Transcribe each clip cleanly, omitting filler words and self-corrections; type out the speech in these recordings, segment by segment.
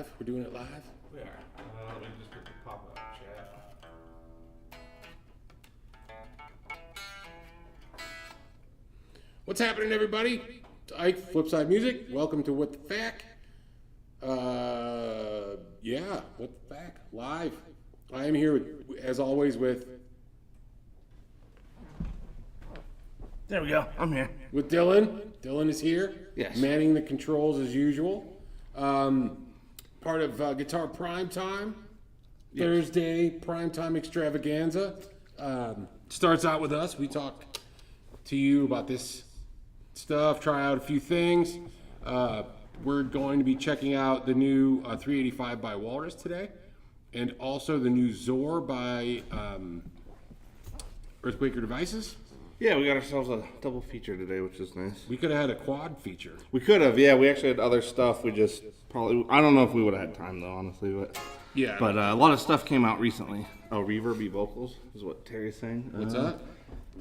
live? We're doing it live? We are. Let me just put the pop-up chat. What's happening, everybody? It's Ike, Flipside Music. Welcome to What the F.A.Q. Yeah, What the F.A.Q. Live. I am here, as always, with I'm here. with Dylan. Dylan is here. Yes. Manning the controls as usual. Part of Guitar Prime Time. Yes. Thursday Prime Time Extravaganza. Starts out with us. We talk to you about this stuff, try out a few things. We're going to be checking out the new 385 by Walrus today, and also the new Zoar by Earthquaker Devices. Yeah, we got ourselves a double feature today, which is nice. We could have had a quad feature. We could have, yeah. We actually had other stuff. We just probably, I don't know if we would have had time, though, honestly. But Yeah. But a lot of stuff came out recently. Oh, reverby vocals is what Terry's saying. What's that?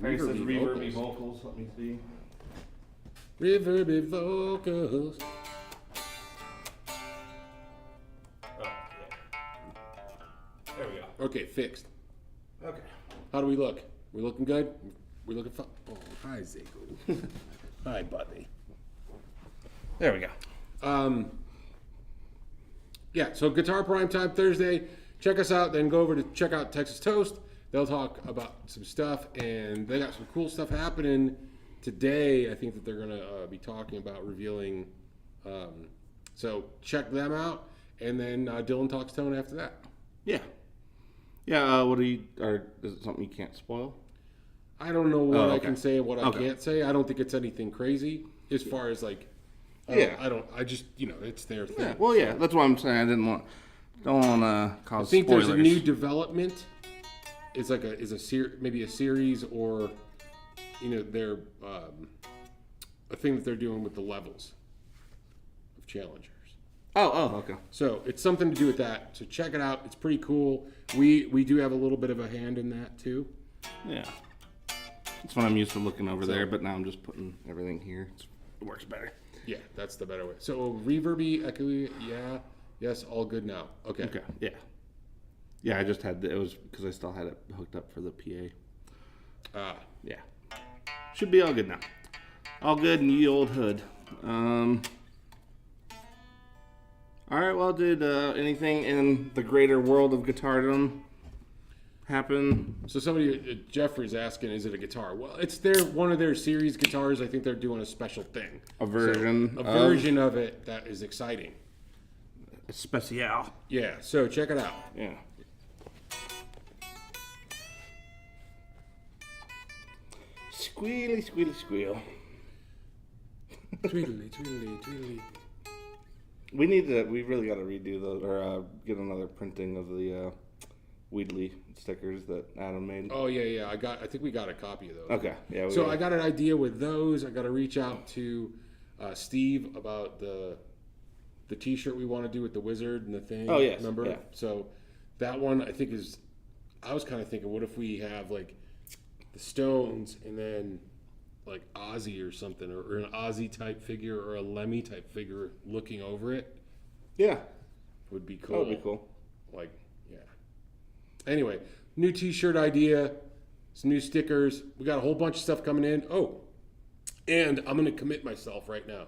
Terry says reverby vocals. Let me see. Reverby vocals. Oh, yeah. There we go. Okay, fixed. Okay. How do we look? We looking good? We looking fine? Oh, hi, Zago. Hi, buddy. There we go. Yeah, so Guitar Prime Time Thursday. Check us out, then go over to check out Texas Toast. They'll talk about some stuff, and they got some cool stuff happening today. I think that they're going to be talking about revealing. So check them out, and then Dylan talks tone after that. Yeah. Yeah. What do you? Or is it something you can't spoil? I don't know what I okay. can say and what I Okay. can't say. I don't think it's anything crazy as far as like. Yeah. I just it's their thing. Yeah. Well, yeah. That's what I'm saying. I don't want to cause I think spoilers. there's a new development. It's like maybe a series or, they're a thing that they're doing with the levels of challengers. Oh, okay. So it's something to do with that. So check it out. It's pretty cool. We do have a little bit of a hand in that too. Yeah. That's what I'm used to looking over there, but now I'm just putting everything here. It works better. Yeah, that's the better way. So reverby, echoey, yeah, yes, all good now. Okay. Okay. Yeah. Yeah, I just had it was because I still had it hooked up for the PA. Yeah. Should be all good now. All good in ye old hood. All right. Well, did anything in the greater world of guitardom happen? So somebody, Jeffrey's asking, is it a guitar? Well, it's one of their series guitars. I think they're doing a special thing. A version. A version of it that is exciting. Special. Yeah. So check it out. Yeah. Squealy, squealy, squeal. Tweedly, tweedly, tweedly. We really got to redo those, or get another printing of the Weedly stickers that Adam made. Oh yeah. I think we got a copy of those. Okay, yeah. So I got an idea with those. I got to reach out to Steve about the T-shirt we want to do with the wizard and the thing. Oh, yes, remember? yeah. So that one I think is. I was kind of thinking, what if we have like the Stones and then like Ozzy or something, or an Ozzy type figure or a Lemmy type figure looking over it? Yeah, Would be cool. that would be cool. Like, yeah. Anyway, new T-shirt idea, some new stickers. We got a whole bunch of stuff coming in. Oh, and I'm going to commit myself right now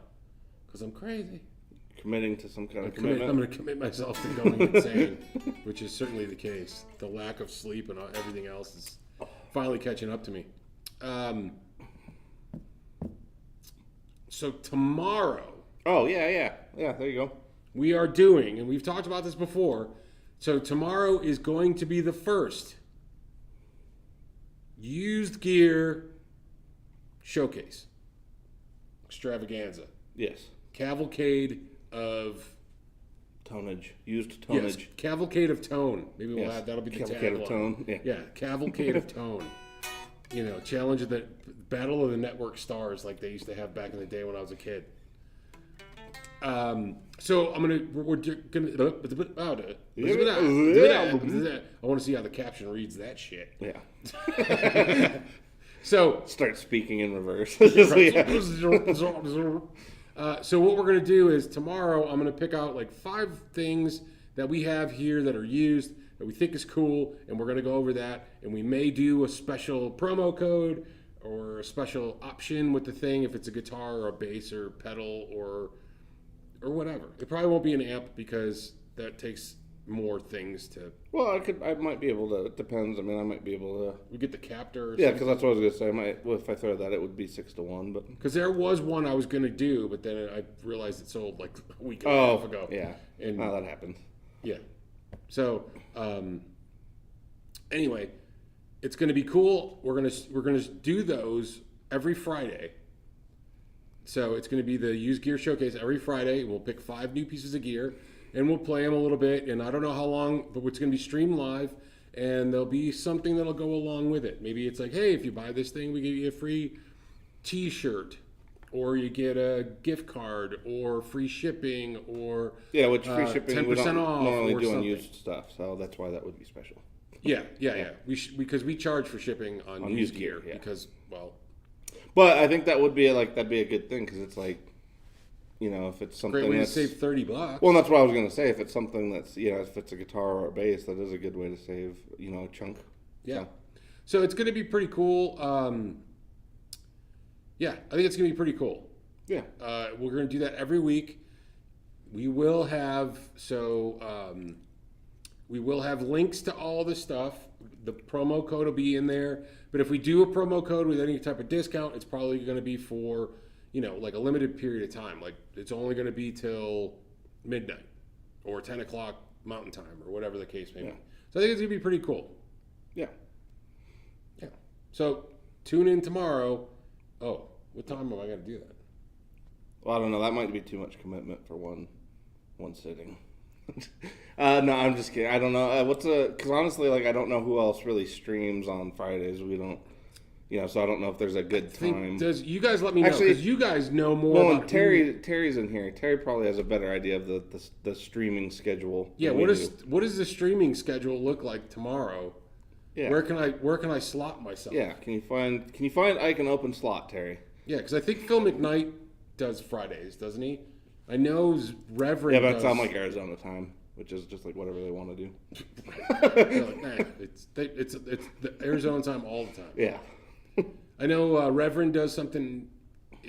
because I'm crazy. Committing to some kind of commitment. I'm going to commit myself to going insane, which is certainly the case. The lack of sleep and everything else is finally catching up to me. So tomorrow. Oh, yeah. There you go. We are doing, and we've talked about this before, so tomorrow is going to be the first used gear showcase, extravaganza, Yes. cavalcade of Tonnage. Used tonnage. yes, cavalcade of tone. Maybe we'll Yes. add that'll be the Cavalcade of tagline. tone. Yeah. Cavalcade of tone. Challenge of the battle of the network stars like they used to have back in the day when I was a kid. So we're gonna. I want to see how the caption reads that shit. Yeah. So Start speaking in reverse. So what we're going to do is tomorrow I'm going to pick out like 5 things that we have here that are used that we think is cool, and we're going to go over that. And we may do a special promo code or a special option with the thing if it's a guitar or a bass or pedal or whatever. It probably won't be an amp because that takes more things to. Well, I might be able to. It depends. I mean, I might be able to. We get the captor. Or Yeah, because that's what I was gonna say. I might. Well, if I throw that, it would be 6-1. But because there was one I was gonna do, but then I realized it sold like a week and a half ago. Yeah, and that happens. Yeah. So anyway, it's gonna be cool. We're gonna do those every Friday. So it's gonna be the used gear showcase every Friday. We'll pick 5 new pieces of gear. And we'll play them a little bit, and I don't know how long, but it's going to be streamed live, and there'll be something that'll go along with it. Maybe it's like, hey, if you buy this thing, we give you a free T-shirt, or you get a gift card, or free shipping, or which free shipping 10% we don't off, normally or do on something. used stuff, so that's why that would be special. Yeah. Because we charge for shipping on used gear because, well. But I think that would be that'd be a good thing because it's like. If it's something Great way to that's, save $30. Well, that's what I was going to say. If it's something that's, if it's a guitar or a bass, that is a good way to save, a chunk. Yeah. So it's going to be pretty cool. I think it's going to be pretty cool. Yeah. We're going to do that every week. We will have, we will have links to all the stuff. The promo code will be in there. But if we do a promo code with any type of discount, it's probably going to be for like a limited period of time. Like it's only going to be till midnight or 10 o'clock Mountain Time or whatever the case may be. So I think it's going to be pretty cool. Yeah. Yeah. So tune in tomorrow. Oh, what time am I going to do that? Well, I don't know. That might be too much commitment for one sitting. No, I'm just kidding. I don't know. Because honestly, I don't know who else really streams on Fridays. We don't. So I don't know if there's a good time. You guys let me know because you guys know more. Well, about Terry's in here. Terry probably has a better idea of the streaming schedule. Yeah, what does the streaming schedule look like tomorrow? Yeah. Where can I slot myself? Yeah, can you find Ike an open slot, Terry? Yeah, because I think Phil McKnight does Fridays, doesn't he? I know Reverend. Yeah, but it's on Arizona time, which is just whatever they want to do. It's the Arizona time all the time. Yeah. I know Reverend does something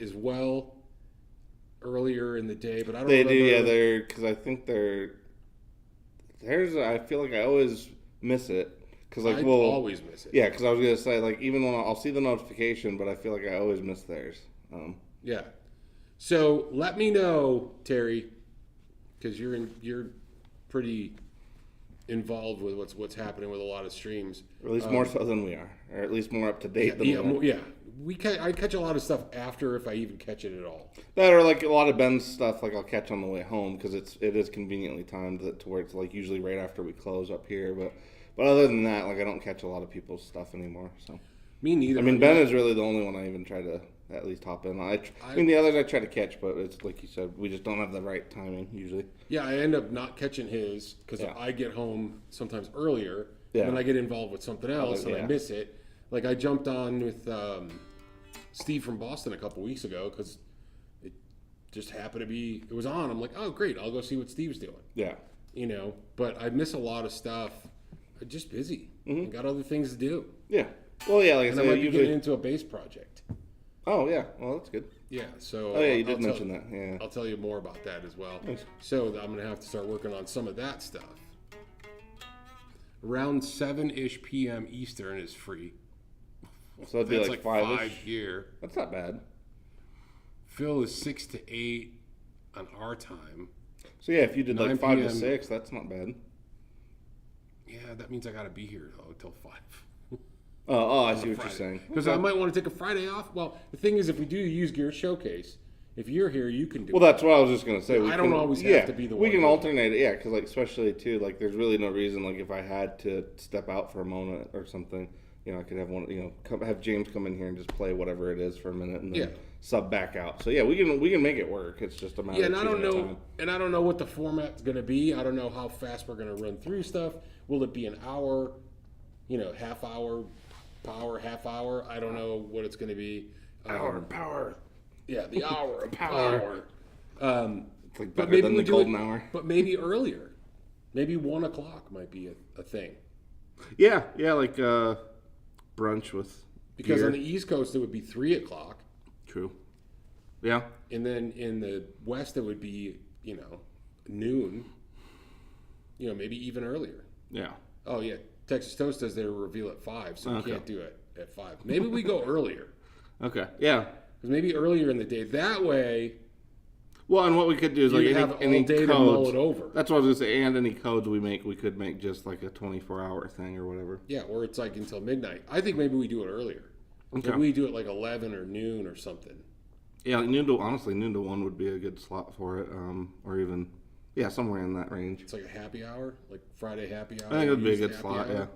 as well earlier in the day, but I don't know. They do, yeah. Because I think I feel like I always miss it. Because I always miss it. Yeah, because I was gonna say even when I'll see the notification, but I feel like I always miss theirs. Yeah. So let me know, Terry, because you're pretty involved with what's happening with a lot of streams, or at least more so than we are, or at least more up to date than we are. Yeah, I catch a lot of stuff after, if I even catch it at all. That or a lot of Ben's stuff, I'll catch on the way home because it is conveniently timed to where it's usually right after we close up here. But other than that, I don't catch a lot of people's stuff anymore. So me neither. I mean, Ben is really the only one I even try to at least hop in. I mean, the others I try to catch, but it's like you said, we just don't have the right timing usually. Yeah, I end up not catching his because I get home sometimes earlier, and then I get involved with something else, and I miss it. I jumped on with Steve from Boston a couple weeks ago because it just happened to be, it was on. I'm like, oh, great, I'll go see what Steve's doing. Yeah. But I miss a lot of stuff. I'm just busy. I got other things to do. Yeah. Well, yeah, I might be getting into a bass project. Oh, yeah. Well, that's good. Yeah, so... Oh, yeah, you did mention that, yeah. I'll tell you more about that as well. Nice. So I'm going to have to start working on some of that stuff. Around 7-ish p.m. Eastern is free. So that'd be 5-ish? 5 here. That's not bad. Phil is 6 to 8 on our time. So, yeah, if you did 5 to 6, that's not bad. Yeah, that means I got to be here, though, until 5. I see what you're saying. Because I might want to take a Friday off. Well, the thing is, if we do the used gear showcase, if you're here, you can do it. Well, that's what I was just going to say. I don't always have to be the one. We can alternate it, yeah, because especially, too, there's really no reason, if I had to step out for a moment or something, I could have have James come in here and just play whatever it is for a minute and then sub back out. So, yeah, we can make it work. It's just a matter of time. And I don't know what the format's going to be. I don't know how fast we're going to run through stuff. Will it be an hour, half hour, power, half hour? I don't know what it's going to be. Hour of power. Yeah, the hour of power. It's like better than the golden hour. But maybe earlier. Maybe 1 o'clock might be a thing. Yeah, like brunch with Because beer. on the East Coast, it would be 3 o'clock. True. Yeah. And then in the West, it would be, noon. Maybe even earlier. Yeah. Oh, yeah. Texas Toast does their reveal at 5, so Okay. we can't do it at 5. Maybe we go earlier. Okay. Yeah. Because maybe earlier in the day. That way, Well, and what we could do is you like have any all day codes. to mull it over. That's what I was gonna say. And any codes we could make just like a 24-hour thing or whatever. Yeah, or it's like until midnight. I think maybe we do it earlier. Okay. Maybe we do it like 11 or noon or something. Yeah, like noon to 1 would be a good slot for it, or even somewhere in that range. It's like a happy hour, like Friday happy hour. I think it would be a good happy slot. hour. Yeah.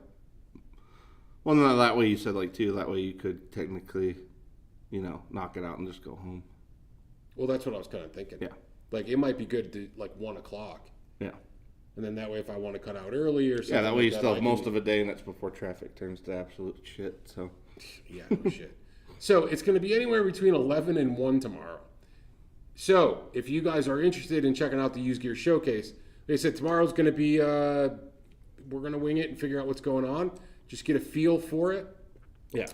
Well, no, that way you said that way you could technically, knock it out and just go home. Well, that's what I was kind of thinking. Yeah. Like it might be good to like 1 o'clock. Yeah. And then that way, if I want to cut out early or something, Yeah, that way you still have I most can- of a day, and that's before traffic turns to absolute shit. So. Yeah, no shit. So it's going to be anywhere between 11 and 1 tomorrow. So if you guys are interested in checking out the Used Gear Showcase, they said tomorrow's going to be, we're going to wing it and figure out what's going on. Just get a feel for it. Yeah.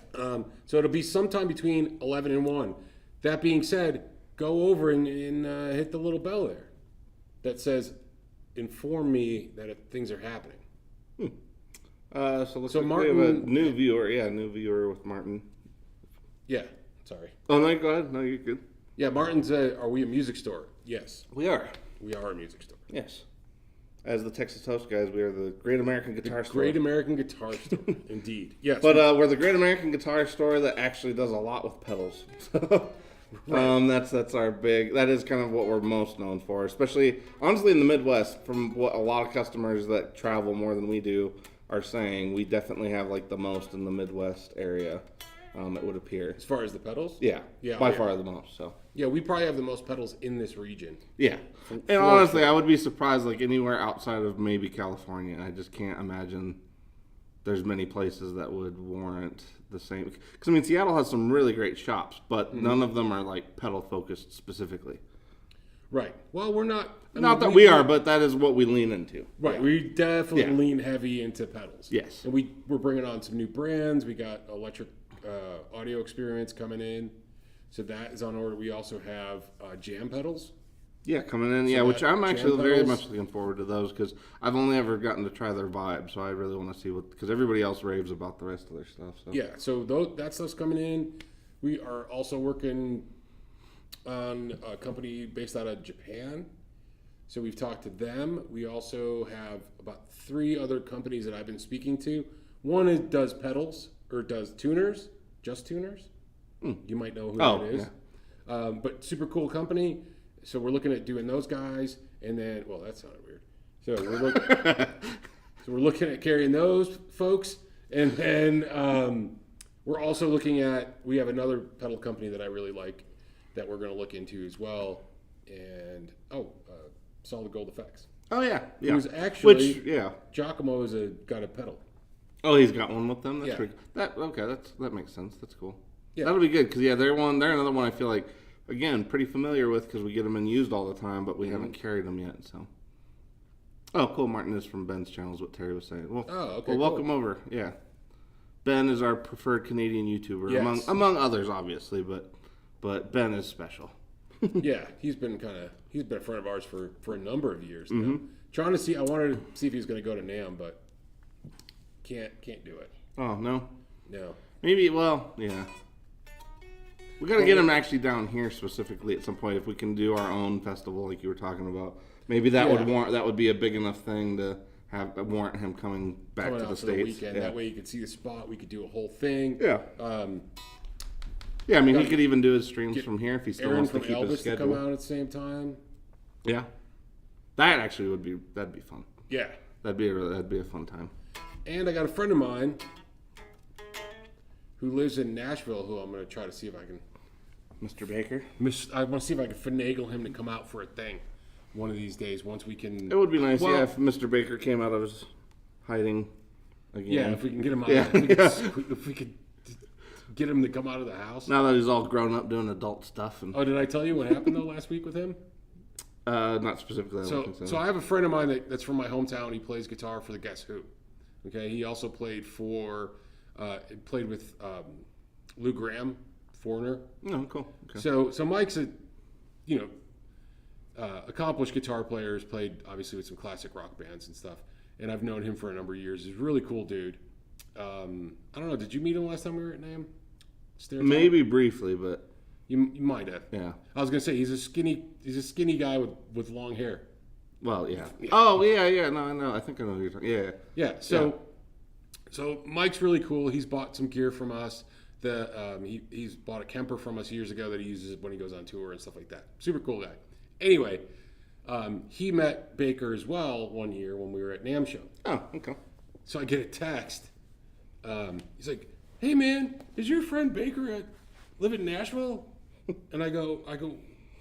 So it'll be sometime between 11 and 1. That being said, go over and hit the little bell there that says, inform me that things are happening. So looks So like we have a Martin- new viewer. Yeah, new viewer with Martin. Yeah, sorry. Oh, no, go ahead. No, you're good. Yeah, Martin said, are we a music store? Yes, We are. we are a music store. Yes. As the Texas Toast guys, we are the Great American Guitar Store. Great American Guitar Store, indeed. Yes. But we're the Great American Guitar Store that actually does a lot with pedals. That's our big. That is kind of what we're most known for, especially honestly in the Midwest. From what a lot of customers that travel more than we do are saying, we definitely have like the most in the Midwest area. It would appear. as far as the pedals? Yeah. Yeah, By yeah. far the most. So. Yeah, we probably have the most pedals in this region. Yeah. And honestly, I would be surprised like anywhere outside of maybe California. I just can't imagine there's many places that would warrant the same. Because, I mean, Seattle has some really great shops, but none of them are like pedal focused specifically. Right. Well, we're not. Not that we are, but that is what we lean into. Right. Yeah. We definitely Yeah. lean heavy into pedals. Yes. And we're bringing on some new brands. We got electric audio experience coming in. So that is on order. We also have jam pedals. Yeah, coming in. Yeah, that which I'm jam actually very pedals- much looking forward to those because I've only ever gotten to try their vibe, so I really want to see because everybody else raves about the rest of their stuff. So. Yeah. So that stuff's coming in. We are also working on a company based out of Japan. So we've talked to them. We also have about 3 other companies that I've been speaking to. One does pedals or does tuners, just tuners. You might know who Oh, that is. But super cool company. So we're looking at doing those guys. And then, well, that sounded weird. So we're looking at carrying those folks. And then we're also looking at, we have another pedal company that I really like that we're going to look into as well. And, Solid Gold Effects. Oh yeah, yeah. Who's actually, which yeah. Giacomo got a pedal. Oh, he's got one with them. That's Yeah. pretty, that makes sense. That's cool. Yeah. That'll be good because they're another one I feel like again pretty familiar with because we get them in used all the time, but we haven't carried them yet. So. Oh, cool. Martin is from Ben's channel. Is what Terry was saying. Well, Okay, well, cool. welcome over. Yeah. Ben is our preferred Canadian YouTuber Yes. among others, obviously, but Ben is special. Yeah, he's been a friend of ours for a number of years now. Trying to see, I wanted to see if he was going to go to NAMM, but can't do it. Oh no. No. Maybe. Well, yeah. We got to get him actually down here specifically at some point if we can do our own festival like you were talking about. Maybe that would be a big enough thing to warrant him coming back Coming to out the for the States. weekend. Yeah. That way you could see the spot. We could do a whole thing. Yeah. Yeah, I mean, he could even do his streams from here if he still Aaron wants to from keep his Elvis to come schedule. out at the same time. Yeah, that actually that'd be fun. Yeah. That'd be a fun time. And I got a friend of mine who lives in Nashville who I'm going to try to see if I can. Mr. Baker. I want to see if I can finagle him to come out for a thing one of these days once we can. It would be nice, Well, yeah, if Mr. Baker came out of his hiding again. Yeah, if we can get him out. Yeah. If we could get him to come out of the house. Now that he's all grown up doing adult stuff and Oh, did I tell you what happened though last week with him? Not specifically. So I have a friend of mine that's from my hometown. He plays guitar for the Guess Who. Okay, he also played with Lou Gramm, Foreigner. Oh, cool. Okay. So Mike's a accomplished guitar player. Has played obviously with some classic rock bands and stuff. And I've known him for a number of years. He's a really cool dude. I don't know. Did you meet him last time we were at NAMM? Maybe briefly, but you might have. Yeah. I was gonna say he's a skinny guy with long hair. Well, yeah. Oh, yeah. No, I know. I think I know who you're talking. Yeah. Yeah. So Mike's really cool. He's bought some gear from us. He's bought a Kemper from us years ago that he uses when he goes on tour and stuff like that. Super cool guy. Anyway, he met Baker as well one year when we were at NAMM show. Oh, okay. So I get a text. He's like, "Hey man, is your friend Baker live in Nashville?" And I go,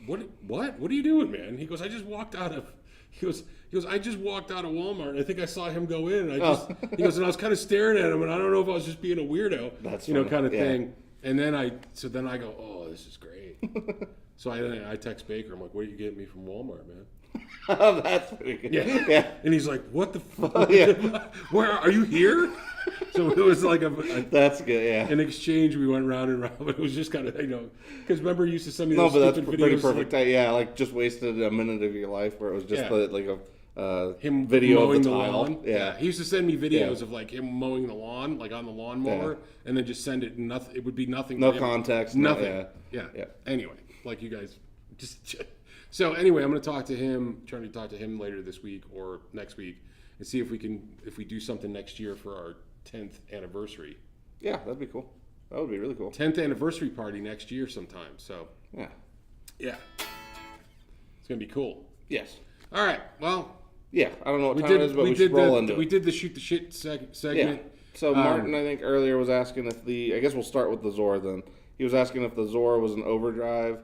"What? What are you doing, man?" He goes, "I just walked out of." He goes, "I just walked out of Walmart. And I think I saw him go in. And He goes, and I was kind of staring at him, and I don't know if I was just being a weirdo, That's kind of thing. And then I go, "Oh, this is great." So I text Baker. I'm like, "What are you getting me from Walmart, man?" Oh, that's pretty good. Yeah. And he's like, "What the fuck? Yeah. Where are you here?" So it was like that's good. Yeah. an exchange. We went round and round, but it was just kind of because remember you used to send me No, those but that's stupid pretty videos, perfect. Like just wasted a minute of your life where it was just him video mowing of the the tile. lawn. Yeah. He used to send me videos of like him mowing the lawn, like on the lawnmower, and then just send it. Nothing. It would be nothing. No to him. context. Nothing. Yeah. Anyway, like you guys just. So anyway, I'm going to talk to him. Trying to talk to him later this week or next week, and see if we do something next year for our 10th anniversary. Yeah, that'd be cool. That would be really cool. 10th anniversary party next year sometime. So Yeah. It's going to be cool. Yes. All right. Well. Yeah, I don't know what time it is, but we should roll into it. We did the shoot the shit segment. Yeah. So Martin, I think earlier was asking if I guess we'll start with the Zoar then. He was asking if the Zoar was an overdrive.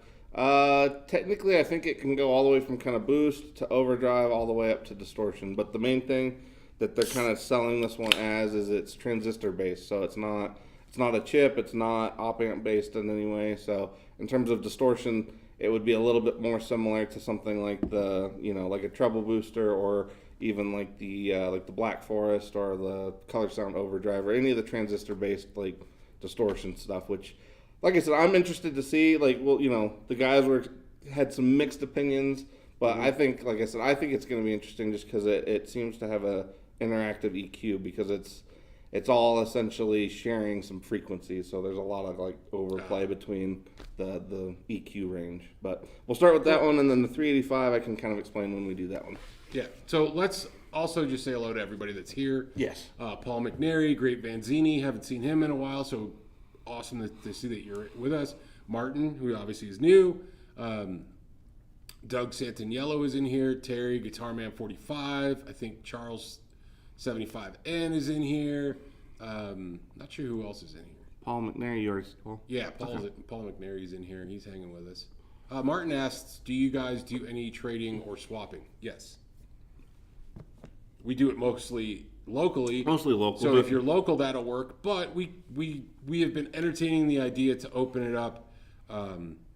Technically, I think it can go all the way from kind of boost to overdrive all the way up to distortion. But the main thing that they're kind of selling this one as is it's transistor based. So it's not a chip. It's not op amp based in any way. So in terms of distortion, it would be a little bit more similar to something like like a treble booster or even like the Black Forest or the Color Sound Overdrive or any of the transistor based like distortion stuff, which like I said, I'm interested to see. The guys had some mixed opinions, but I think, like I said, I think it's going to be interesting just because it seems to have a interactive EQ because it's all essentially sharing some frequencies. So there's a lot of overplay between the EQ range. But we'll start with that one, and then the 385 I can kind of explain when we do that one. Yeah. So let's also just say hello to everybody that's here. Yes. Paul McNary, Great Vanzini. Haven't seen him in a while, so awesome to see that you're with us. Martin, who obviously is new. Doug Santaniello is in here. Terry, Guitar Man 45. I think Charles 75N is in here. Not sure who else is in here. Paul McNary, yours. Yeah, Paul McNary's in here. He's hanging with us. Martin asks, do you guys do any trading or swapping? Yes. We do it mostly locally. Mostly local. So if you're local, that'll work. But we have been entertaining the idea to open it up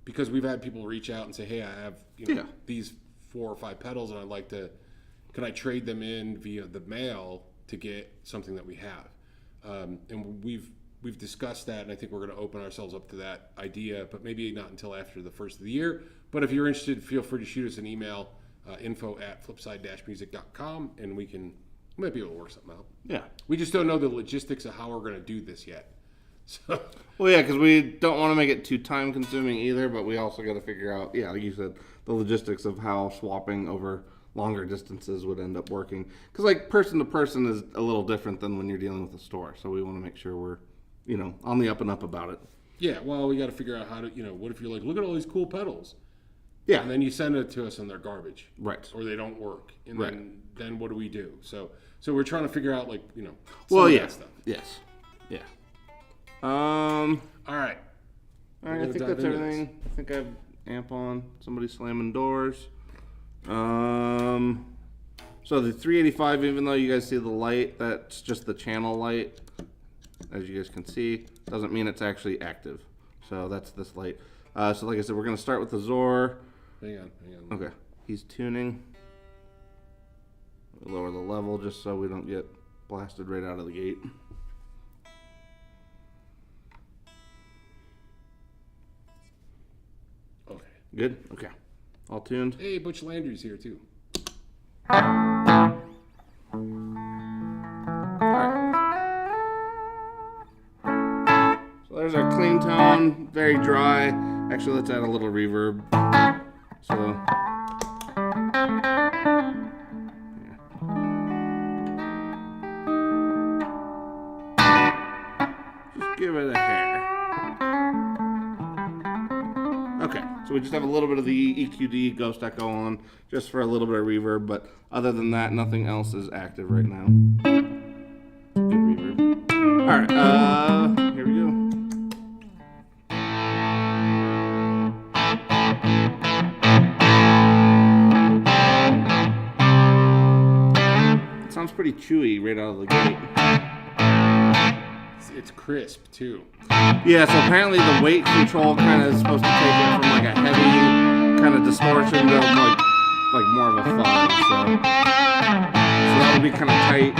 because we've had people reach out and say, hey, I have these 4 or 5 pedals and I'd like to, can I trade them in via the mail to get something that we have? And we've discussed that, and I think we're going to open ourselves up to that idea, but maybe not until after the first of the year. But if you're interested, feel free to shoot us an email, info@flipside-music.com, and we might be able to work something out. Yeah. We just don't know the logistics of how we're going to do this yet. So. Well, yeah, because we don't want to make it too time-consuming either, but we also got to figure out, like you said, the logistics of how swapping over longer distances would end up working. Because, person to person is a little different than when you're dealing with a store, so we want to make sure we're, on the up and up about it. Yeah, well, we got to figure out how to, what if you're like, look at all these cool pedals. Yeah. And then you send it to us and they're garbage. Right. Or they don't work. And right. then what do we do? So we're trying to figure out, that stuff. Yes. Yeah. All right. I think that's everything. I think I have amp on. Somebody's slamming doors. So the 385, even though you guys see the light, that's just the channel light. As you guys can see, doesn't mean it's actually active. So that's this light. So like I said, we're going to start with the Zoar. Hang on. Okay. he's tuning. Lower the level just so we don't get blasted right out of the gate. Okay. Good? Okay. All tuned. Hey, Butch Landry's here too. Alright. So there's our clean tone, very dry. Actually, let's add a little reverb. So just give it a hair. Okay, so we just have a little bit of the EQD Ghost Echo on, just for a little bit of reverb, but other than that, nothing else is active right now. Good reverb. Alright, here we go. It sounds pretty chewy right out of the gate. It's crisp too. Yeah, so apparently the weight control kind of is supposed to take it from like a heavy kind of distortion to like more of a fuzz. So that would be kind of tight.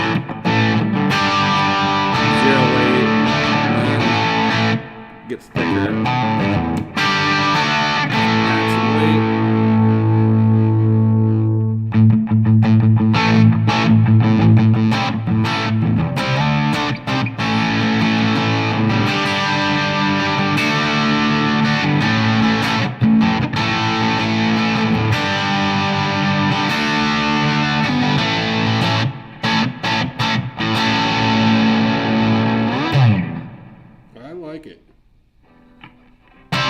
Zero weight, and then gets thicker. Add some weight. I like it. It's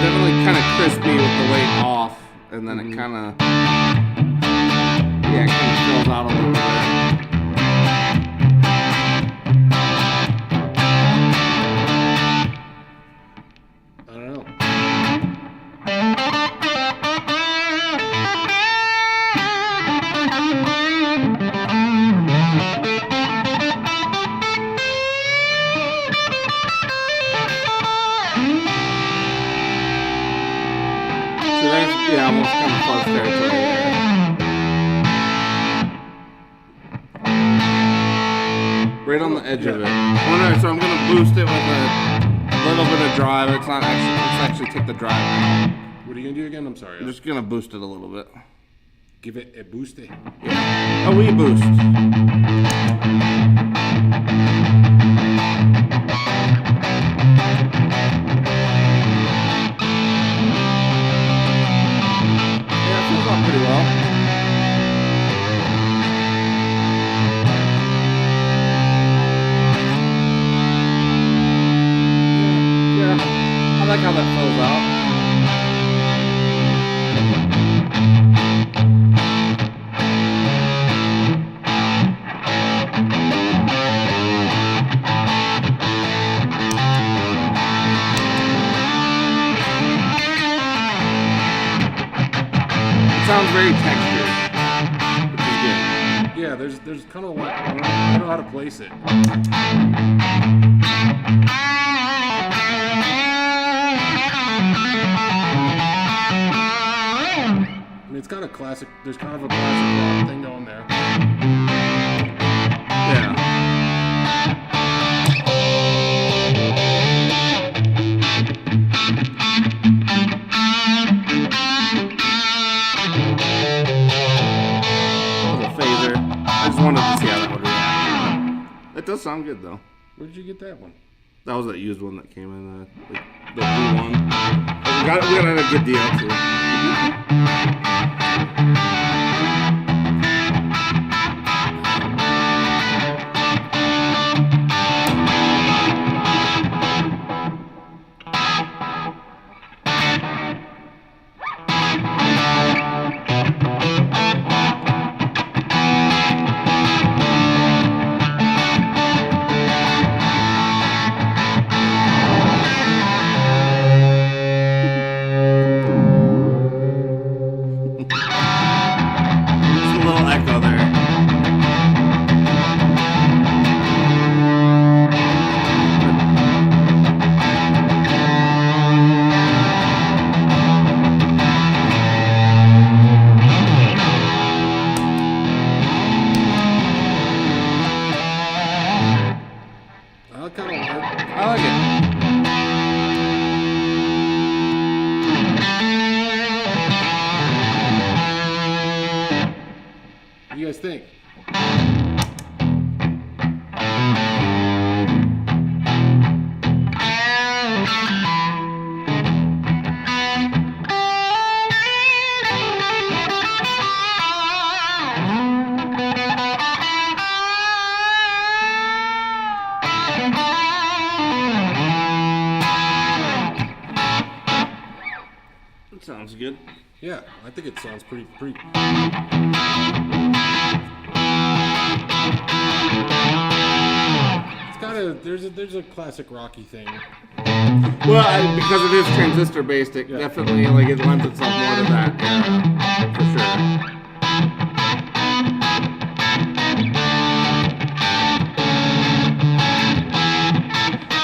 definitely kind of crispy with the weight off, and then it kind of, yeah, it kind of fills out a little bit. I don't know. So there's, yeah, almost kind of fuzz territory there. Right on the edge of it. Oh no, so I'm going to boost it with a little bit of drive. It's not actually, let's actually take the drive out. What are you gonna do again? I'm sorry. I'm just going to boost it a little bit. Give it a boost. Yeah. A wee boost. Yeah, it feels out pretty well. Yeah, I like how that fills out. It sounds very textured, which is good. Yeah, there's kind of like I don't know how to place it. I mean, it's kind of classic. There's kind of a classic rock thing going there. Yeah. Little phaser. I just wanted to see how that would react. It does sound good though. Where did you get that one? That was that used one that came in, like the blue one. We got it at a good deal too. Sounds good. Yeah, I think it sounds pretty. It's got a there's a classic Rocky thing. Well, because it is transistor based, it definitely it lends itself more to that era, for sure.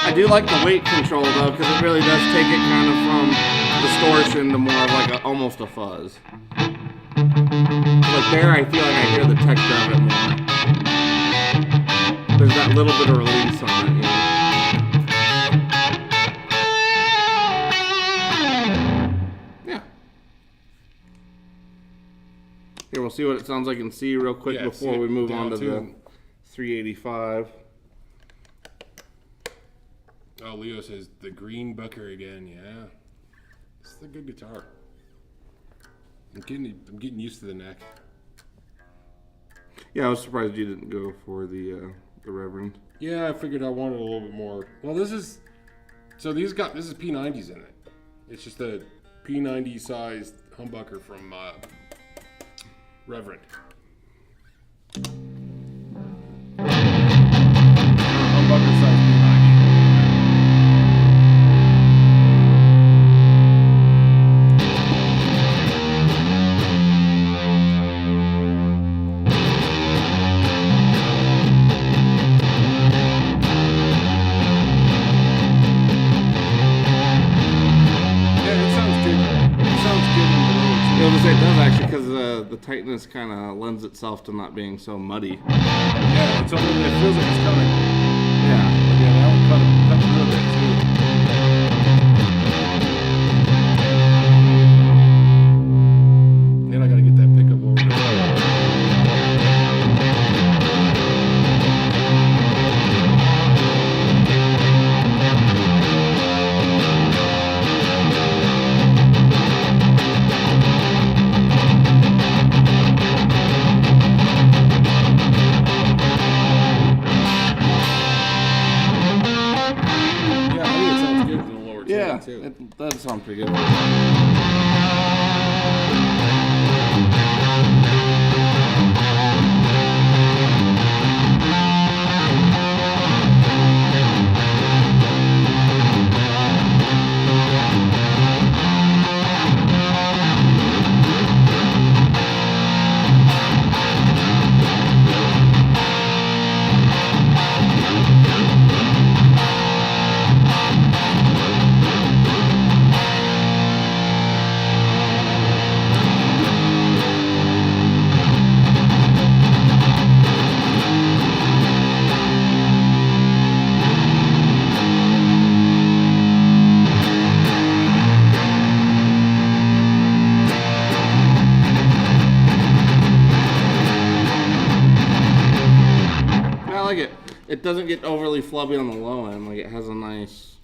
I do like the weight control though, because it really does take it kind of from distortion to more of like almost a fuzz. Like there, I feel like I hear the texture of it more. There's that little bit of release on it, Yeah. Here, we'll see what it sounds like in C real quick before we move on to the 385. Oh, Leo says the green bucker again. Yeah, it's a good guitar. I'm getting used to the neck. Yeah, I was surprised you didn't go for the Reverend. Yeah, I figured I wanted a little bit more. Well, this is P90s in it. It's just a P90 sized humbucker from Reverend. Humbucker sized P90. It does actually, because the tightness kind of lends itself to not being so muddy. Yeah, it feels like it's coming. Yeah. Yeah, that one cut through a bit too. Then I gotta get that pickup over there. It does sound pretty good. It doesn't get overly flubby on the low end. Like, it has a nice,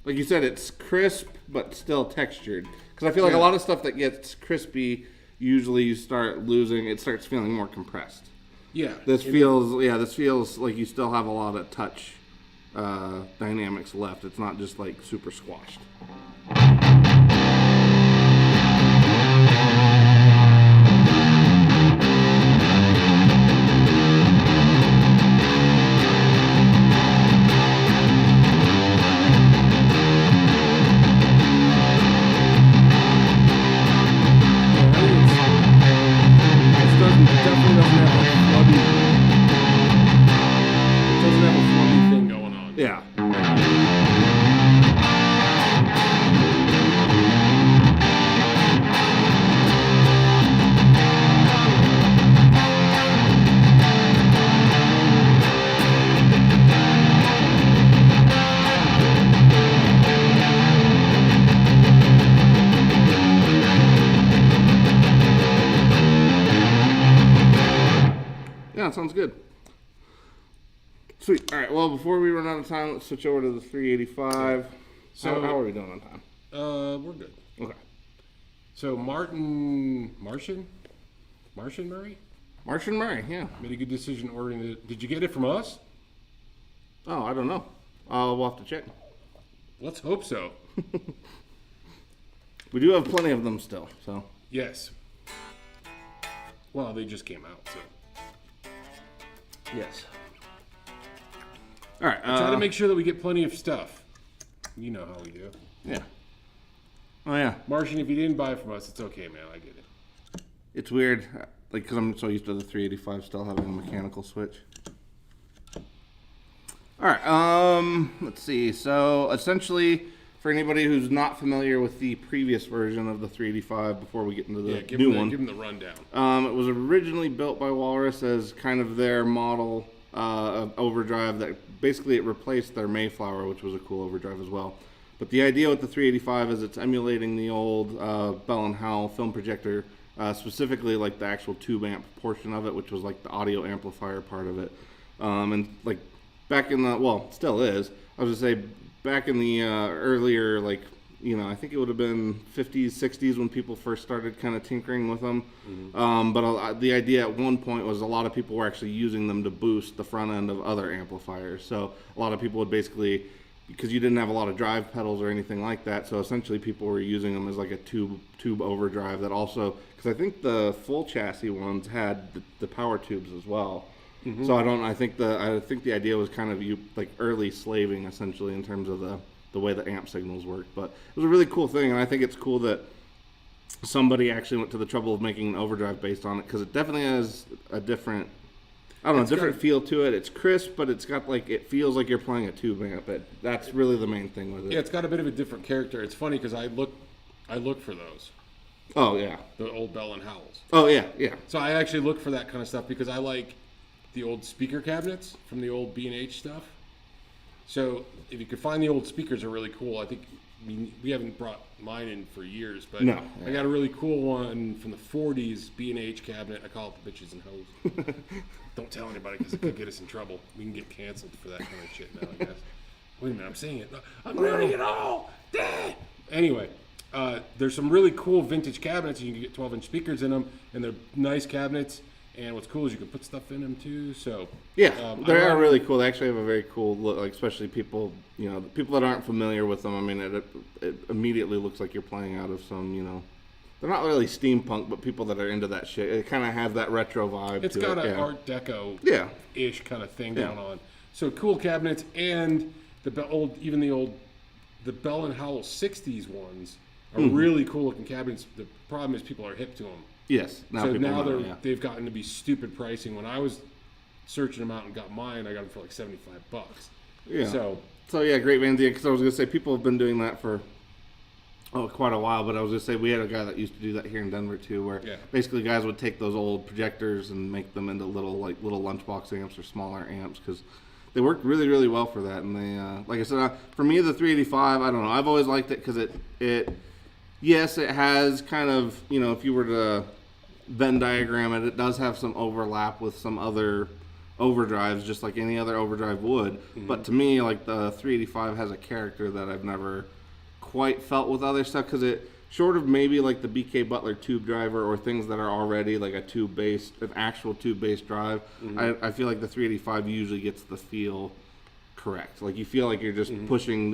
like you said, it's crisp but still textured. Because I feel like a lot of stuff that gets crispy, usually you start losing. It starts feeling more compressed. Yeah. This feels like you still have a lot of touch dynamics left. It's not just like super squashed. Yeah. Yeah, sounds good. Sweet. All right. Well, before we run out of time, let's switch over to the 385. So, how are we doing on time? We're good. Okay. So Martian Murray Martian Murray, yeah. made a good decision ordering it. Did you get it from us? Oh, I don't know. We'll have to check. Let's hope so. We do have plenty of them still, so. Yes. Well, they just came out, so. Yes. All right. Try to make sure that we get plenty of stuff. You know how we do. Yeah. Oh, yeah. Martian, if you didn't buy from us, it's okay, man. I get it. It's weird, like, because I'm so used to the 385 still having a mechanical switch. All right. Let's see. So, essentially, for anybody who's not familiar with the previous version of the 385, before we get into the new one, give them the rundown. It was originally built by Walrus as kind of their model of overdrive that basically it replaced their Mayflower, which was a cool overdrive as well. But the idea with the 385 is it's emulating the old Bell & Howell film projector, specifically like the actual tube amp portion of it, which was like the audio amplifier part of it. And like back in the, well, still is, I was going to say back in the earlier, like, you know, I think it would have been 50s, 60s when people first started kind of tinkering with them. Mm-hmm. But the idea at one point was a lot of people were actually using them to boost the front end of other amplifiers. So a lot of people would basically, because you didn't have a lot of drive pedals or anything like that, so essentially people were using them as like a tube overdrive that also, because I think the full chassis ones had the power tubes as well. Mm-hmm. So I think the idea was kind of you like early slaving essentially in terms of the way the amp signals work. But it was a really cool thing, and I think it's cool that somebody actually went to the trouble of making an overdrive based on it, because it definitely has a different, I don't know, different feel to it. It's crisp, but it's got like, it feels like you're playing a tube amp. That's really the main thing with it. Yeah, it's got a bit of a different character. It's funny because I look for those. Oh yeah. The old Bell and Howells. Oh yeah, yeah. So I actually look for that kind of stuff because I like the old speaker cabinets from the old B&H stuff. So if you could find the old speakers, are really cool. I think we haven't brought mine in for years, but no, I got a really cool one from the 40s B&H cabinet. I call it the bitches and hoes. Don't tell anybody because it could get us in trouble. We can get canceled for that kind of shit now, I guess. Wait a minute, I'm saying it. I'm ruining it all. Anyway, there's some really cool vintage cabinets. You can get 12-inch speakers in them, and they're nice cabinets. And what's cool is you can put stuff in them too. So yeah, they are really cool. They actually have a very cool look, like especially people, you know, the people that aren't familiar with them. I mean, it immediately looks like you're playing out of some, you know, they're not really steampunk, but people that are into that shit, it kind of has that retro vibe. It's got an Art Deco ish kind of thing going on. So cool cabinets, and the Bell and Howell 60s ones are really cool looking cabinets. The problem is people are hip to them. Yes. Now they've gotten to be stupid pricing. When I was searching them out and got mine, I got them for like $75. Yeah. So yeah, great Van Dien, because I was gonna say people have been doing that for quite a while. But I was gonna say we had a guy that used to do that here in Denver too, where basically guys would take those old projectors and make them into little lunchbox amps or smaller amps, because they worked really, really well for that. And they, like I said, for me the 385, I don't know, I've always liked it because it yes, it has kind of, you know, if you were to Venn diagram it, it does have some overlap with some other overdrives, just like any other overdrive would. Mm-hmm. But to me, like the 385 has a character that I've never quite felt with other stuff, because it, short of maybe like the BK Butler tube driver or things that are already like an actual tube-based drive, I feel like the 385 usually gets the feel correct. Like you feel like you're just pushing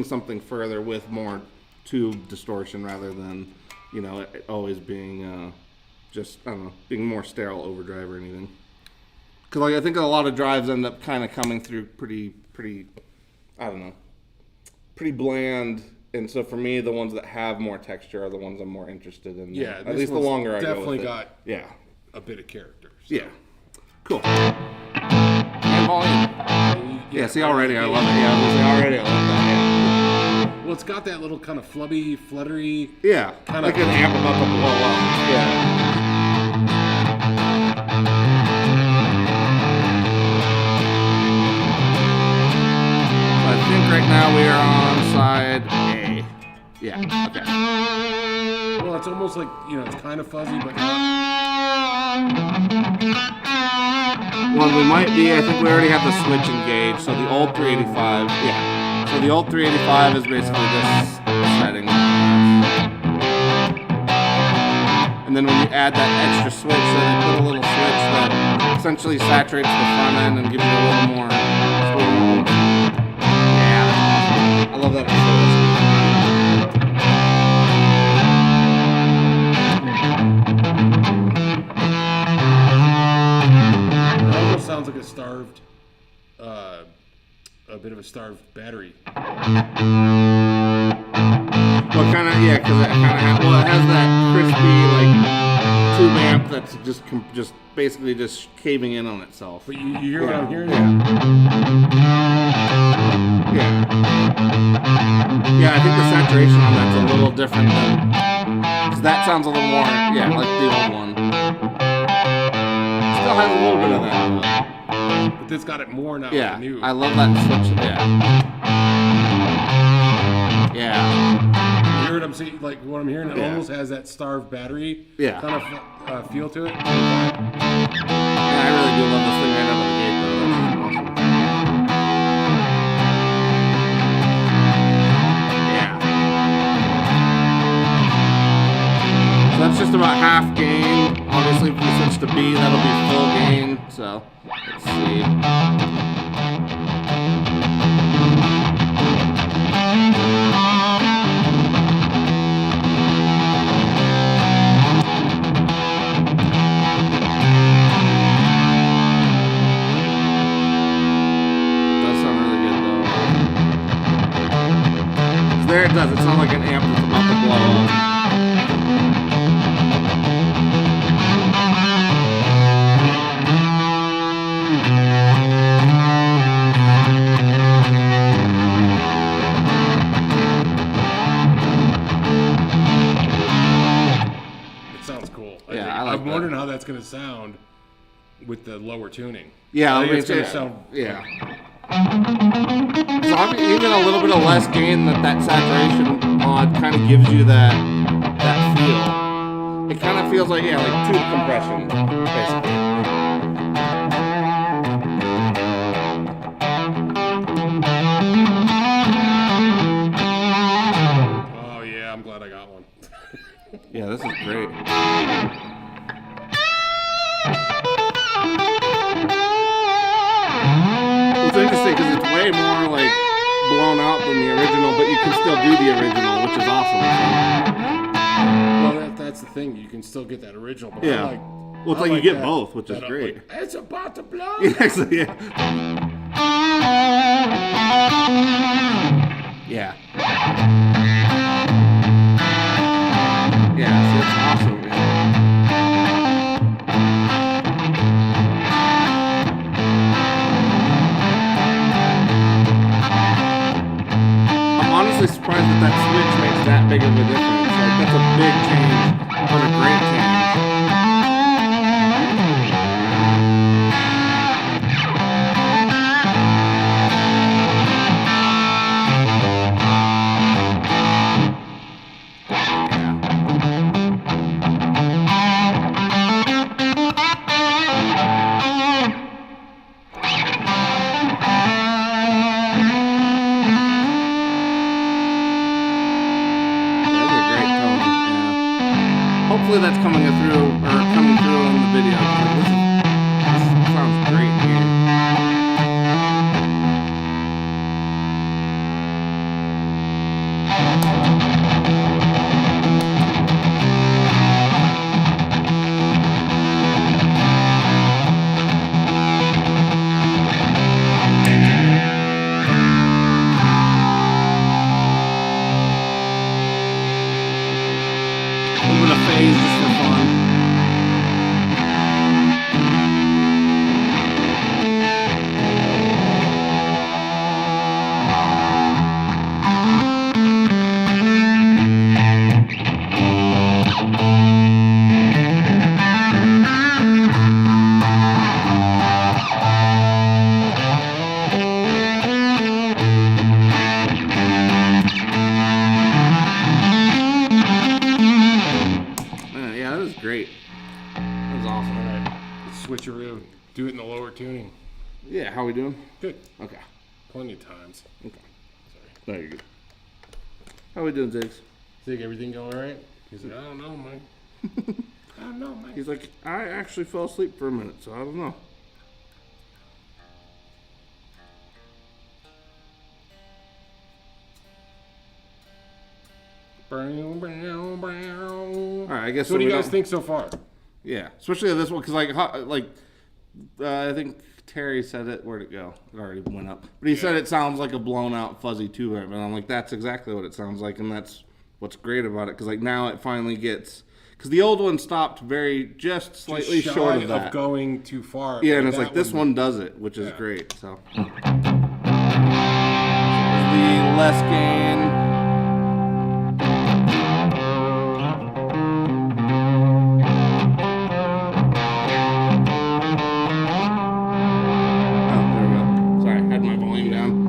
something further with more tube distortion rather than, you know, it always being just, I don't know, being more sterile overdrive or anything. Because like I think a lot of drives end up kind of coming through pretty, I don't know, pretty bland. And so for me, the ones that have more texture are the ones I'm more interested in. Yeah, at least the longer I go definitely with it. got yeah a bit of character. So. Yeah, cool. And volume. Yeah, see, already I love it. Yeah, already I love that. Yeah. Well, it's got that little kind of flubby, fluttery. Yeah, kind like an amp them up and blow up. Yeah. So I think right now we are on side A. Yeah. Okay. Well, it's almost like, you know, it's kind of fuzzy, but not. Well, we might be. I think we already have the switch engaged. So the old 385. Yeah. So the old 385 is basically this setting. And then when you add that extra switch, so they put a little switch that essentially saturates the front end and gives you a little more. Yeah, I love that. starved battery. Well, kind of, yeah, because it has that crispy, like, tube amp that's just basically just caving in on itself. But you hear what I'm hearing? Yeah. Yeah, I think the saturation on that's a little different than, because that sounds a little more, like the old one. Still has a little bit of that. But this got it more now. Yeah, than new. I love that switch. Yeah. You hear what I'm saying? Like what I'm hearing, it almost has that starved battery kind of feel to it. Yeah, I really do love this thing right out of the gate, though. That's awesome. Yeah. So that's just about half gain. Obviously, if we switch to B, that'll be full gain. So let's see. There it does. It sounds like an amp that's about to blow up. It sounds cool. Yeah, I like I'm wondering how that's going to sound with the lower tuning. Yeah, I think it's going to sound. Yeah. So even a little bit of less gain that saturation mod kind of gives you that feel. It kind of feels like like tube compression, basically. Oh yeah, I'm glad I got one. Yeah, this is great. It's interesting because it's way more like blown out than the original, but you can still do the original, which is awesome. Well, that's the thing. You can still get that original. But Yeah. Well, it's like you get both, which is great. Like, it's about to blow. Yeah, actually, yeah. Yeah. Yeah, so it's awesome, man. I'm honestly surprised that switch makes that big of a difference. Like, that's a big change on a great change. Hopefully that's coming through in the video. This sounds great, man. A little bit of phase just for fun. Yeah, that was great. That was awesome. All right. Switcheroo. Do it in the lower tuning. Yeah, how we doing? Good. Okay. Plenty of times. Okay. Sorry. No, you're good. How we doing, Ziggs? Think everything going all right? He's like, I don't know, man. I don't know, man. He's like, I actually fell asleep for a minute, so I don't know. All right, I guess. So what do you guys think so far? Yeah, especially this one, because I think Terry said it. Where'd it go? It already went up. But he said it sounds like a blown out fuzzy tube amp, and I'm like, that's exactly what it sounds like, and that's what's great about it, because like now it finally gets. Because the old one stopped just slightly short of that. Of going too far. Yeah, and it's like this one does it, which is great. So the less gain. Oh, there we go. Sorry, I had my volume down.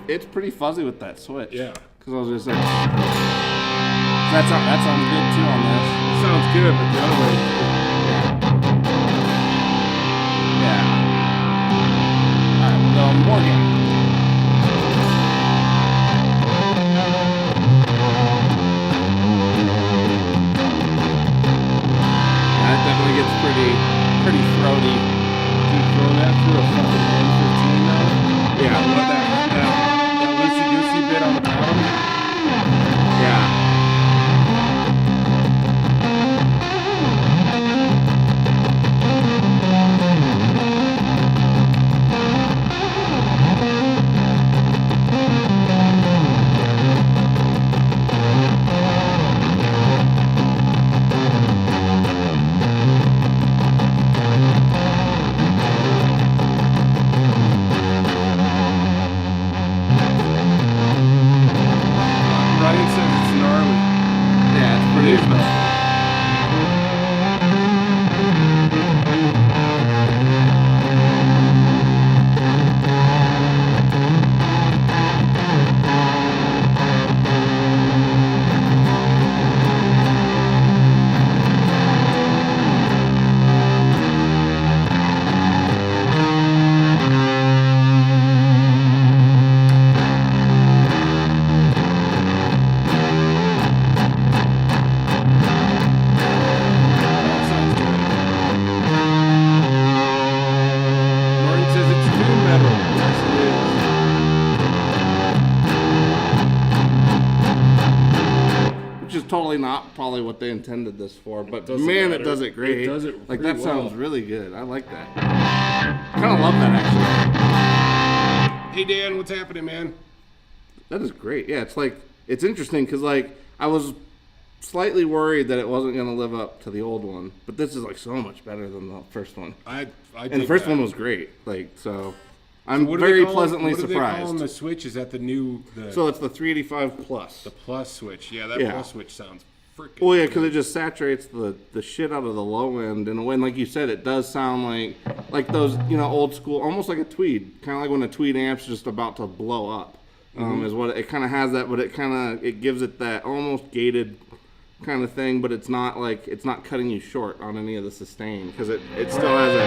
It's pretty fuzzy with that switch. Yeah. Because I was just like, that sounds good too on this. It sounds good, but the other way. Yeah. All right, we'll go more gain. That definitely gets pretty throaty. Dude, throwing that through a fucking 115 now. Yeah. I love that loosey-goosey bit on the bottom. Yeah. Ryan says it's gnarly. Yeah, it's pretty. That sounds good. Martin says it's too metal. Yes, it is. Which is totally not probably what they intended this for, but doesn't man, it matter. does it great. It does it like pretty that sounds well. really good. I like that. Kind of love that actually. Hey Dan, what's happening, man? That is great. Yeah, it's interesting because like I was slightly worried that it wasn't going to live up to the old one, but this is like so much better than the first one. I And the first one was great. Like so, I'm What do very they call pleasantly what do they call on surprised. the Switch? Is that the new So it's the 385 plus. the plus switch? Yeah, that Yeah. plus switch sounds freaking. Well, yeah, because it just saturates the shit out of the low end in a way. And like you said, it does sound like those old school, almost like a tweed, kind of like when a tweed amp's just about to blow up. Is what it kind of has that, but it gives it that almost gated kind of thing, but it's not cutting you short on any of the sustain because it still has a.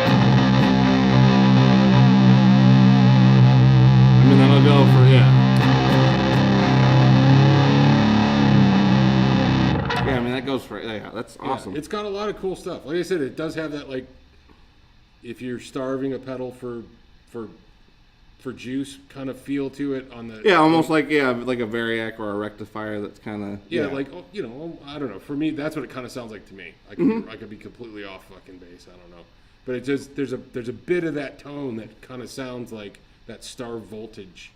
I mean, that'll go for Yeah, I mean that goes for that's awesome. It's got a lot of cool stuff. Like I said, it does have that like if you're starving a pedal for juice kind of feel to it on the almost like a variac or a rectifier that's kind of like I don't know. For me, that's what it kind of sounds like to me. I could be completely off fucking base. I don't know, but it just there's a bit of that tone that kind of sounds like that star voltage.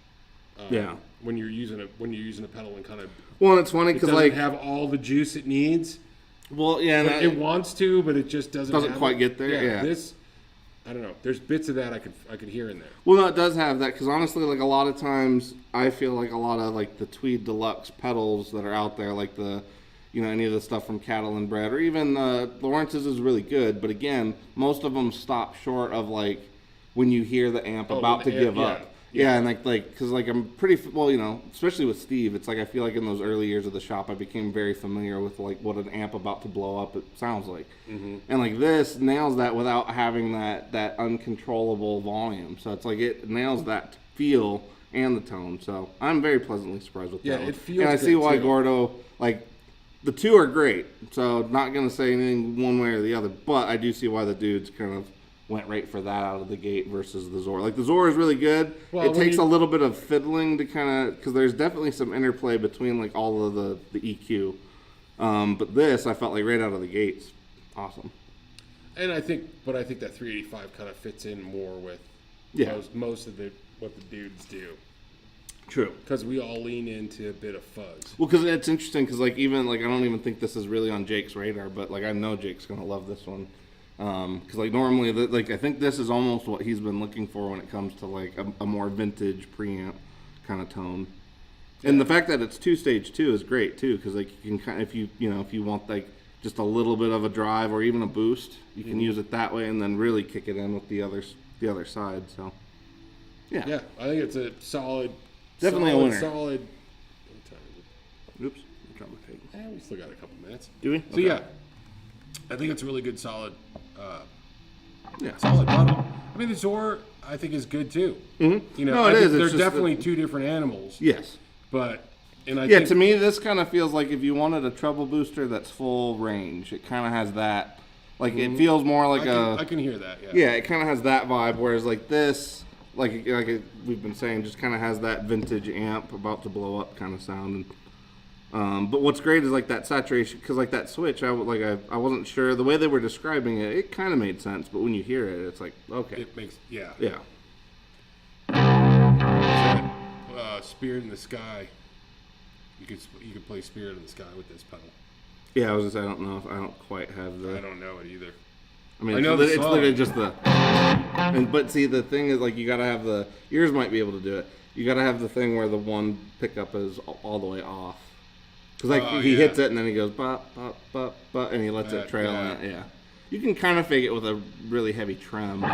When you're using a pedal and kind of well, and it's funny it because doesn't like have all the juice it needs. Well, yeah, and It wants to, but it just doesn't quite get there. Yeah. This, I don't know. There's bits of that I could hear in there. Well, no, it does have that because honestly, like a lot of times, I feel like a lot of like the Tweed Deluxe pedals that are out there, like the, any of the stuff from Cattle and Bread, or even Lawrence's is really good. But again, most of them stop short of like when you hear the amp about to give up. Yeah, and because I'm pretty well, especially with Steve, it's like I feel like in those early years of the shop, I became very familiar with like what an amp about to blow up it sounds like, and like this nails that without having that uncontrollable volume. So it's like it nails that feel and the tone. So I'm very pleasantly surprised with that. Yeah, it feels. And I see why too. Gordo like. The two are great, so not gonna say anything one way or the other, but I do see why the dudes kind of went right for that out of the gate versus the Zoar. Like the Zoar is really good. Well, it takes a little bit of fiddling to kind of, because there's definitely some interplay between like all of the EQ. But this I felt like right out of the gates, awesome. And I think that 385 kind of fits in more with most of what the dudes do. True. Because we all lean into a bit of fuzz. Well, because it's interesting because like even like I don't even think this is really on Jake's radar, but like I know Jake's gonna love this one. Because like normally, I think this is almost what he's been looking for when it comes to like a more vintage preamp kind of tone. And the fact that it's 2-stage too is great too, because like you can kind of, if you want like just a little bit of a drive or even a boost, you can use it that way and then really kick it in with the other side. So yeah, I think it's a solid, definitely a winner. Solid. Oops, I dropped my peg. We still got a couple minutes. Do we? So yeah, I think it's a really good solid. Yeah, solid model. I mean, the Zoar I think is good too. Mm-hmm. No, it is. They're definitely two different animals. Yes, but I think, to me, this kind of feels like if you wanted a treble booster that's full range, it kind of has that. Like it feels more like I can hear that. Yeah. Yeah, it kind of has that vibe. Whereas like this, like we've been saying, just kind of has that vintage amp about to blow up kind of sound. And, but what's great is like that saturation, because like that switch, I wasn't sure the way they were describing it. It kind of made sense, but when you hear it, it's like okay, it makes yeah. Spirit in the Sky. You could play Spirit in the Sky with this pedal. Yeah, I was gonna say I don't quite have the. I don't know it either. I mean, it's literally just the. But see, the thing is like you gotta have the yours might be able to do it. You gotta have the thing where the one pickup is all the way off. Because he hits it and then he goes bop bop bop bop and he lets it trail in it. Yeah, you can kind of fake it with a really heavy trem. So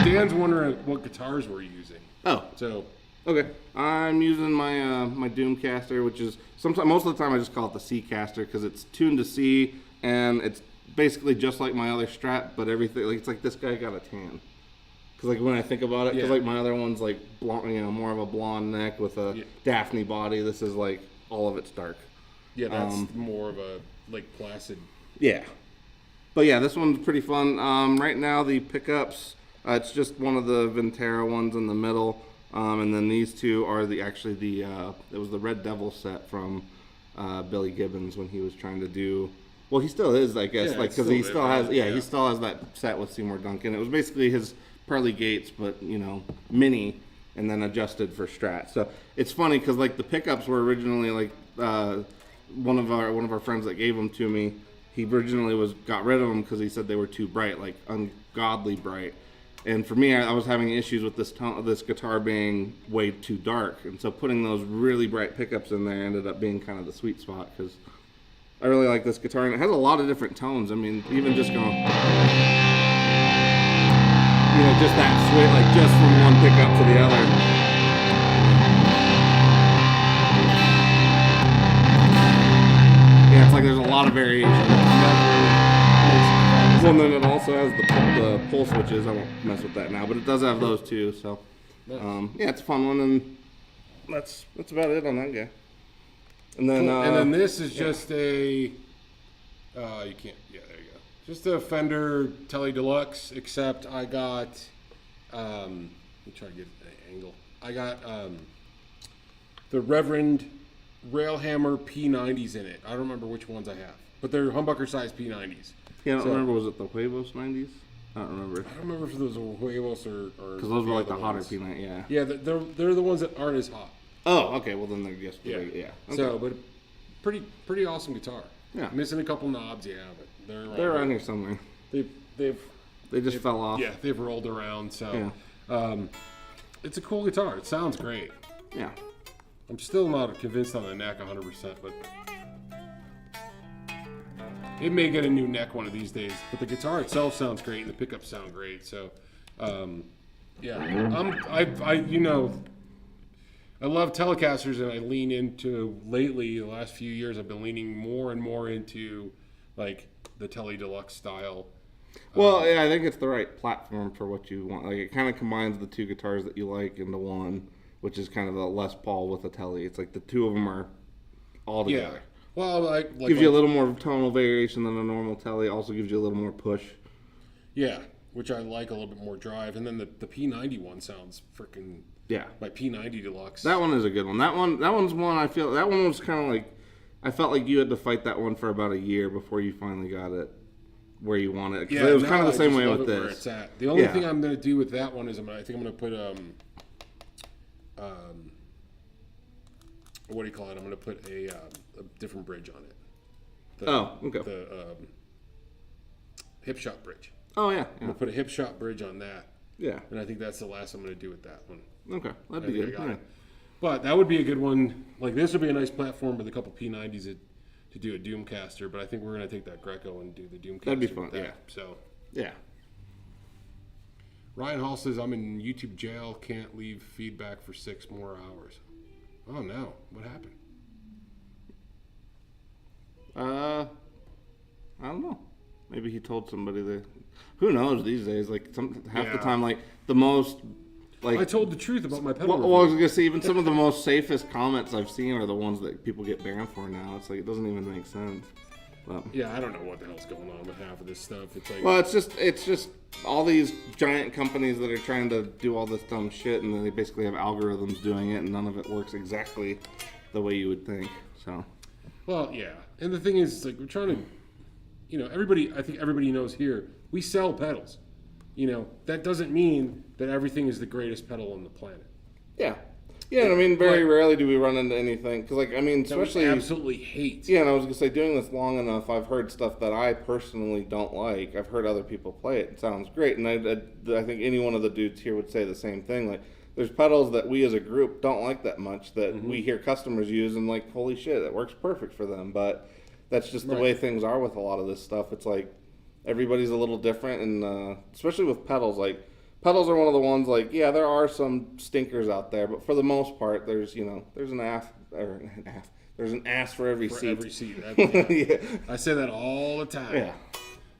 Dan's wondering what guitars we're using. Oh, so okay, I'm using my my Doomcaster, which is most of the time I just call it the C-caster because it's tuned to C and it's basically just like my other Strat, but everything like it's like this guy got a tan. Because like when I think about it, because like my other one's like blonde, more of a blonde neck with a Daphne body. This is like. All of it's dark. Yeah, that's more of a like placid. Yeah, but yeah, this one's pretty fun. Right now the pickups, it's just one of the Ventera ones in the middle, and then these two are it was the Red Devil set from Billy Gibbons when he was trying to do. Well, he still is, I guess, like because he still has he still has that set with Seymour Duncan. It was basically his Pearly Gates, but mini. And then adjusted for Strat. So it's funny because like the pickups were originally like one of our friends that gave them to me. He originally got rid of them because he said they were too bright, like ungodly bright. And for me, I was having issues with this guitar being way too dark, and so putting those really bright pickups in there ended up being kind of the sweet spot because I really like this guitar and it has a lot of different tones. I mean, even just going. Just that switch, like just from one pickup to the other. Yeah, it's like there's a lot of variation. Well, and then it also has the pull switches. I won't mess with that now, but it does have those too. So, yeah, it's a fun one, and that's about it on that guy. And then, and then this is just a. You can't. Yeah, there you go. Just a Fender Tele Deluxe, except I got, let me try to get an angle. I got the Reverend Railhammer P90s in it. I don't remember which ones I have, but they're humbucker size P90s. Yeah, I don't remember. Was it the Huevos 90s? I don't remember. I don't remember if those were Huevos or because those were like the hotter P90. Yeah. Yeah, they're the ones that aren't as hot. Oh, okay. Well, then they're just yeah. Okay. So, but pretty awesome guitar. Yeah. Missing a couple knobs, yeah, but They're around here somewhere. They just fell off. Yeah, they've rolled around. So, Yeah. it's a cool guitar. It sounds great. Yeah. I'm still not convinced on the neck 100%, but it may get a new neck one of these days. But the guitar itself sounds great, and the pickups sound great. So, yeah, I love Telecasters, and I lean into lately. The last few years, I've been leaning more and more into like the Tele Deluxe style. Well, yeah, I think it's the right platform for what you want. Like, it kind of combines the two guitars that you like into one, which is kind of the Les Paul with a Tele. It's like the two of them are all together. Yeah. Well, gives you a little more tonal variation than a normal Tele. Also gives you a little more push. Yeah, which I like, a little bit more drive. And then the P90 one sounds freaking. Yeah. My P90 Deluxe. That one is a good one. That one's one I feel. That one was kind of like, I felt like you had to fight that one for about a year before you finally got it where you want it. Yeah, it was kind of the same way with this. Where it's at. The only thing I'm going to do with that one is I think I'm going to put what do you call it? I'm going to put a different bridge on it. Okay. The hip shot bridge. Oh yeah. I'm going to put a hip shot bridge on that. Yeah. And I think that's the last I'm going to do with that one. Okay, that'd be good. Yeah. But that would be a good one. Like, this would be a nice platform with a couple P90s to do a Doomcaster. But I think we're going to take that Greco and do the Doomcaster. That'd be fun. Yeah. So. Yeah. Ryan Hall says, I'm in YouTube jail. Can't leave feedback for 6 more hours. Oh no! What happened? I don't know. Maybe he told somebody that. Who knows these days? Like half the time, like the most. Like, I told the truth about my pedal. Well, I was gonna say, even some of the most safest comments I've seen are the ones that people get banned for now. It's like, it doesn't even make sense. But, yeah, I don't know what the hell's going on with half of this stuff. It's like, well, it's just all these giant companies that are trying to do all this dumb shit, and then they basically have algorithms doing it, and none of it works exactly the way you would think. So, well, yeah, and the thing is, like, we're trying to, everybody. I think everybody knows here we sell pedals. That doesn't mean that everything is the greatest pedal on the planet. Yeah. Yeah, and I mean, very rarely do we run into anything. Because, like, I mean, especially. I absolutely hate. Yeah, and I was going to say, doing this long enough, I've heard stuff that I personally don't like. I've heard other people play it. It sounds great. And I think any one of the dudes here would say the same thing. Like, there's pedals that we as a group don't like that much that we hear customers use, and, like, holy shit, it works perfect for them. But that's just the way things are with a lot of this stuff. It's like, everybody's a little different, and especially with pedals, like, pedals are one of the ones, like, yeah, there are some stinkers out there, but for the most part, there's an ass for every seat. Every seat. Yeah. I say that all the time. Yeah.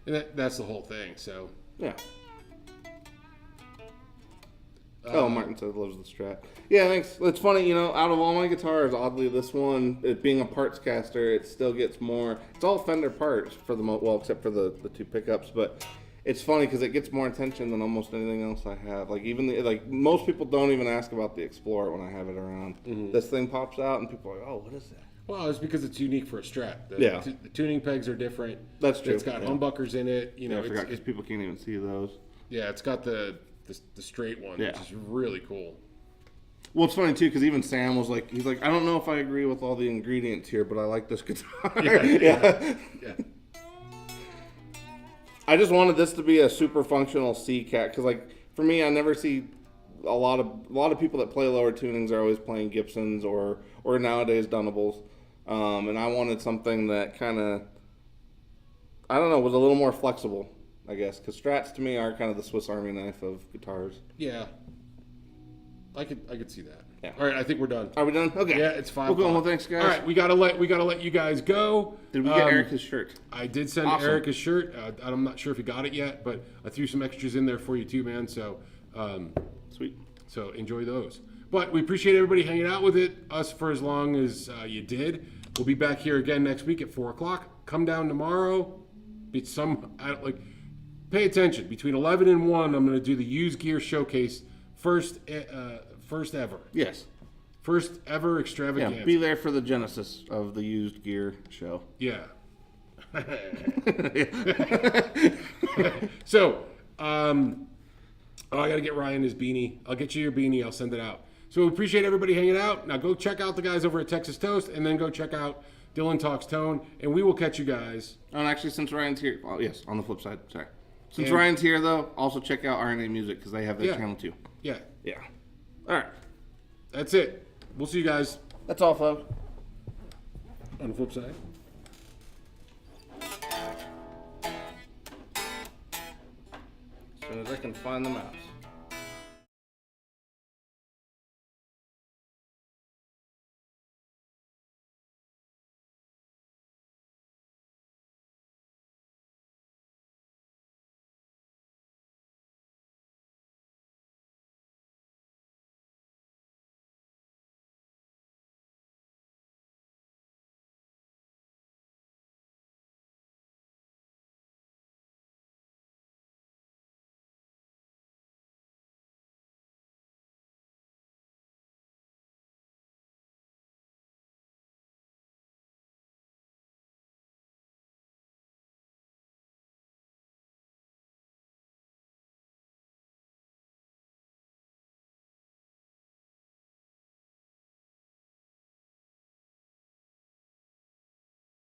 And that's the whole thing. So. Yeah. Martin said loves the Strat. Yeah, thanks. It's funny, out of all my guitars, oddly, this one, it being a parts caster, it still gets more. It's all Fender parts for the except for the 2 pickups, but. It's funny because it gets more attention than almost anything else I have. Like, even most people don't even ask about the Explorer when I have it around. This thing pops out and people are like, "Oh, what is that?" Well, it's because it's unique for a Strat. The tuning pegs are different. That's true. It's got humbuckers in it. I forgot because people can't even see those. Yeah, it's got the straight one, which is really cool. Well, it's funny too because even Sam was like, he's like, "I don't know if I agree with all the ingredients here, but I like this guitar." Yeah. I just wanted this to be a super functional C-Cat because, like, for me, I never see a lot of people that play lower tunings are always playing Gibsons or nowadays Dunables, and I wanted something that kind of, I don't know, was a little more flexible, I guess, because Strats to me are kind of the Swiss Army knife of guitars. Yeah, I could see that. Yeah. All right, I think we're done. Are we done? Okay. Yeah, it's 5 o'clock. Well, thanks, guys. All right, we gotta let you guys go. Did we get Erica's shirt? I did send Eric his shirt. I'm not sure if he got it yet, but I threw some extras in there for you too, man. So, sweet. So enjoy those. But we appreciate everybody hanging out with us for as long as you did. We'll be back here again next week at 4 o'clock. Come down tomorrow. Pay attention. Between 11 and 1, I'm going to do the used gear showcase. First ever. Yes. First ever extravaganza. Yeah, be there for the genesis of the used gear show. Yeah. So, I got to get Ryan his beanie. I'll get you your beanie. I'll send it out. So we appreciate everybody hanging out. Now go check out the guys over at Texas Toast, and then go check out Dylan Talks Tone, and we will catch you guys. Oh, and actually, since Ryan's here, yes, on the flip side, sorry. Since Ryan's here, though, also check out RNA Music because they have their channel too. Yeah. Yeah. All right. That's it. We'll see you guys. That's all, folks. On the flip side. As soon as I can find the mouse.